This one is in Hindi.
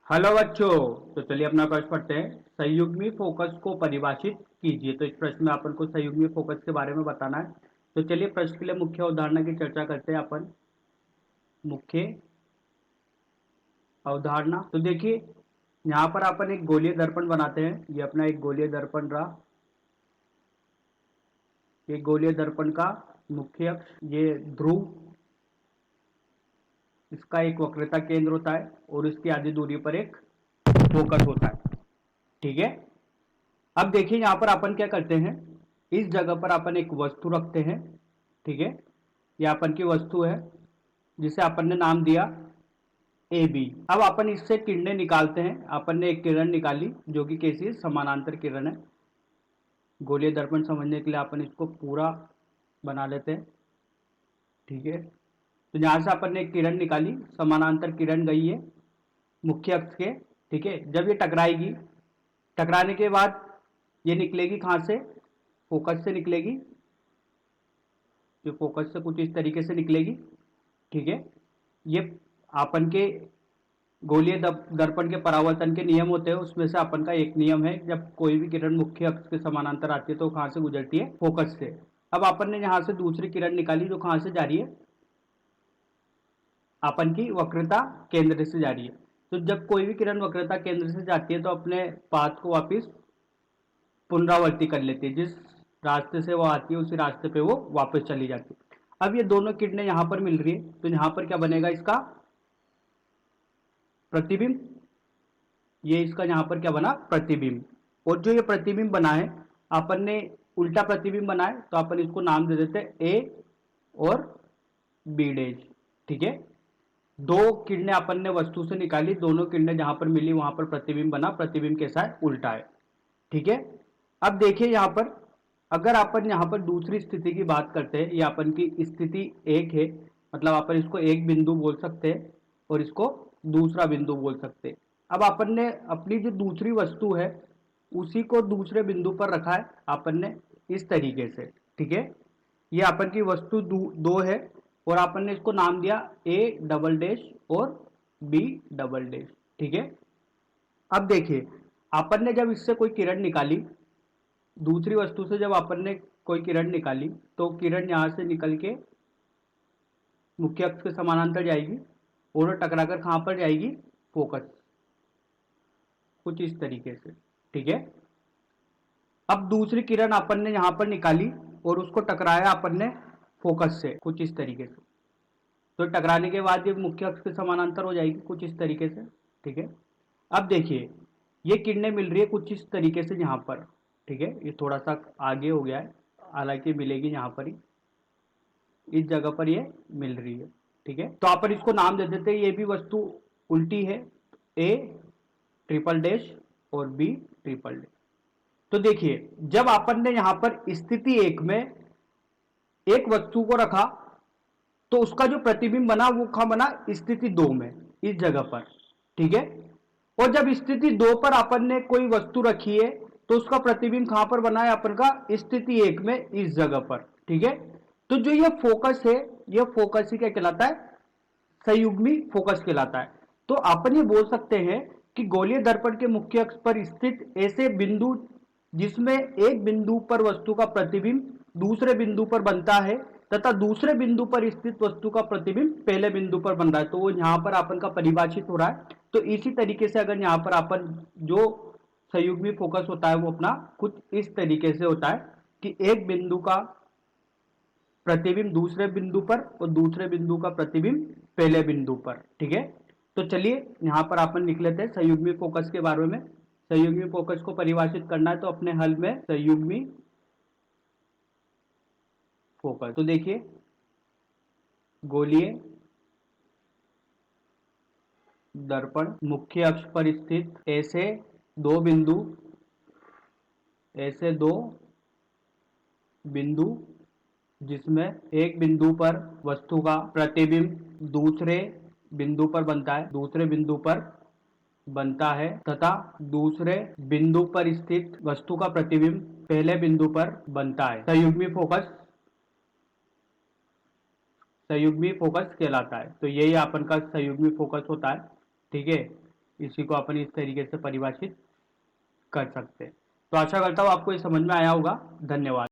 हेलो बच्चों। तो चलिए अपना प्रश्न पढ़ते हैं। संयुग्मी फोकस को परिभाषित कीजिए। तो इस प्रश्न में अपन को संयुग्मी फोकस के बारे में बताना है। तो चलिए प्रश्न के लिए मुख्य अवधारणा की चर्चा करते हैं अपन। मुख्य अवधारणा तो देखिए, यहाँ पर अपन एक गोलीय दर्पण बनाते हैं। ये अपना एक गोलीय दर्पण रहा। ये गोलीय दर्पण का मुख्य अक्ष, ये ध्रुव, इसका एक वक्रता केंद्र होता है और इसकी आधी दूरी पर एक फोकस होता है। ठीक है। अब देखिए यहां पर अपन क्या करते हैं, इस जगह पर अपन एक वस्तु रखते हैं। ठीक है। यह अपन की वस्तु है जिसे अपन ने नाम दिया ए बी। अब अपन इससे किरणें निकालते हैं। अपन ने एक किरण निकाली जो कि कैसी है, समानांतर किरण है। गोलीय दर्पण समझने के लिए अपन इसको पूरा बना लेते हैं। ठीक है। तो यहां से अपन ने एक किरण निकाली, समानांतर किरण गई है मुख्य अक्ष के। ठीक है। जब ये टकराएगी, टकराने के बाद ये निकलेगी कहां से, फोकस से निकलेगी। जो फोकस से कुछ इस तरीके से निकलेगी। ठीक है। ये अपन के गोलीय दर्पण के परावर्तन के नियम होते हैं, उसमें से अपन का एक नियम है, जब कोई भी किरण मुख्य अक्ष के समानांतर आती है तो कहां से गुजरती है, फोकस से। अब अपन ने यहां से दूसरी किरण निकाली जो कहां से जा रही है, अपन की वक्रता केंद्र से जा रही है। तो जब कोई भी किरण वक्रता केंद्र से जाती है तो अपने पाथ को वापस पुनरावृत्ति कर लेती है। जिस रास्ते से वो आती है उसी रास्ते पे वो वापस चली जाती है। अब ये दोनों किरणें यहां पर मिल रही है तो यहां पर क्या बनेगा, इसका प्रतिबिंब। ये इसका यहां पर क्या बना, प्रतिबिंब। और जो ये प्रतिबिंब बना है, अपन ने उल्टा प्रतिबिंब बना है तो अपन इसको नाम दे देते हैं ए और बी डेज। ठीक है। दो किरणें अपन ने वस्तु से निकाली, दोनों किरणें जहां पर मिली वहां पर प्रतिबिंब बना। प्रतिबिंब कैसा है, उल्टा है। ठीक है। अब देखिए यहां पर, अगर अपन यहां पर दूसरी स्थिति की बात करते हैं, ये अपन की स्थिति एक है, मतलब अपन इसको एक बिंदु बोल सकते हैं और इसको दूसरा बिंदु बोल सकते हैं। अब अपन ने अपनी जो दूसरी वस्तु है उसी को दूसरे बिंदु पर रखा है अपन ने, इस तरीके से। ठीक है। ये अपन की वस्तु दो है और अपन ने इसको नाम दिया ए डबल डैश और बी डबल डैश। ठीक है। अब देखिए, अपन ने जब इससे कोई किरण निकाली, दूसरी वस्तु से जब अपन ने कोई किरण निकाली, तो किरण यहां से निकल के मुख्य अक्ष के समानांतर जाएगी और टकराकर कहां पर जाएगी, फोकस, कुछ इस तरीके से। ठीक है। अब दूसरी किरण अपन ने यहां पर निकाली और उसको टकराया अपन ने फोकस से, कुछ इस तरीके से। तो टकराने के बाद ये मुख्य अक्ष के समानांतर हो जाएगी कुछ इस तरीके से। ठीक है। अब देखिए, ये किरणें मिल रही है कुछ इस तरीके से यहां पर। ठीक है। ये थोड़ा सा आगे हो गया है, हालांकि मिलेगी यहां पर ही, इस जगह पर ये मिल रही है। ठीक है। तो अपन इसको नाम दे देते हैं, ये भी वस्तु उल्टी है, ए ट्रिपल डैश और बी ट्रिपल डैश। तो देखिए, जब अपन ने यहां पर स्थिति एक में एक वस्तु को रखा तो उसका जो प्रतिबिंब बना वो कहां बना, स्थिति दो में, इस जगह पर। ठीक है। और जब स्थिति दो पर अपन ने कोई वस्तु रखी है तो उसका प्रतिबिंब कहां पर बना है अपन का, स्थिति एक में, इस जगह पर। ठीक है। तो जो ये फोकस है, ये फोकस ही क्या कहलाता है, संयुग्मी फोकस कहलाता है। तो अपन ये बोल सकते हैं कि गोलीय दर्पण के मुख्य अक्ष पर स्थित ऐसे बिंदु जिसमें एक बिंदु पर वस्तु का प्रतिबिंब दूसरे बिंदु पर बनता है तथा दूसरे बिंदु पर स्थित वस्तु का प्रतिबिंब पहले बिंदु पर बन रहा है, तो वो यहां पर अपन का परिभाषित हो रहा है। तो इसी तरीके से अगर यहां पर अपन जो संयुग्मी फोकस होता है वो अपना कुछ इस तरीके से होता है कि एक बिंदु का प्रतिबिंब दूसरे बिंदु पर और दूसरे बिंदु का प्रतिबिंब पहले बिंदु पर। ठीक है। तो चलिए यहां पर अपन लिख लेते हैं संयुग्मी फोकस के बारे में। संयुग्मी फोकस को परिभाषित करना है तो अपने हल में संयुग्मी फोकस, तो देखिए, गोलीय दर्पण मुख्य अक्ष पर स्थित ऐसे दो बिंदु जिसमें एक बिंदु पर वस्तु का प्रतिबिंब दूसरे बिंदु पर बनता है, दूसरे बिंदु पर बनता है तथा दूसरे बिंदु पर स्थित वस्तु का प्रतिबिंब पहले बिंदु पर बनता है, संयुग्मी फोकस कहलाता है। तो यही अपन का संयुग्मी फोकस होता है। ठीक है। इसी को अपन इस तरीके से परिभाषित कर सकते हैं। तो आशा करता हूँ आपको ये समझ में आया होगा। धन्यवाद।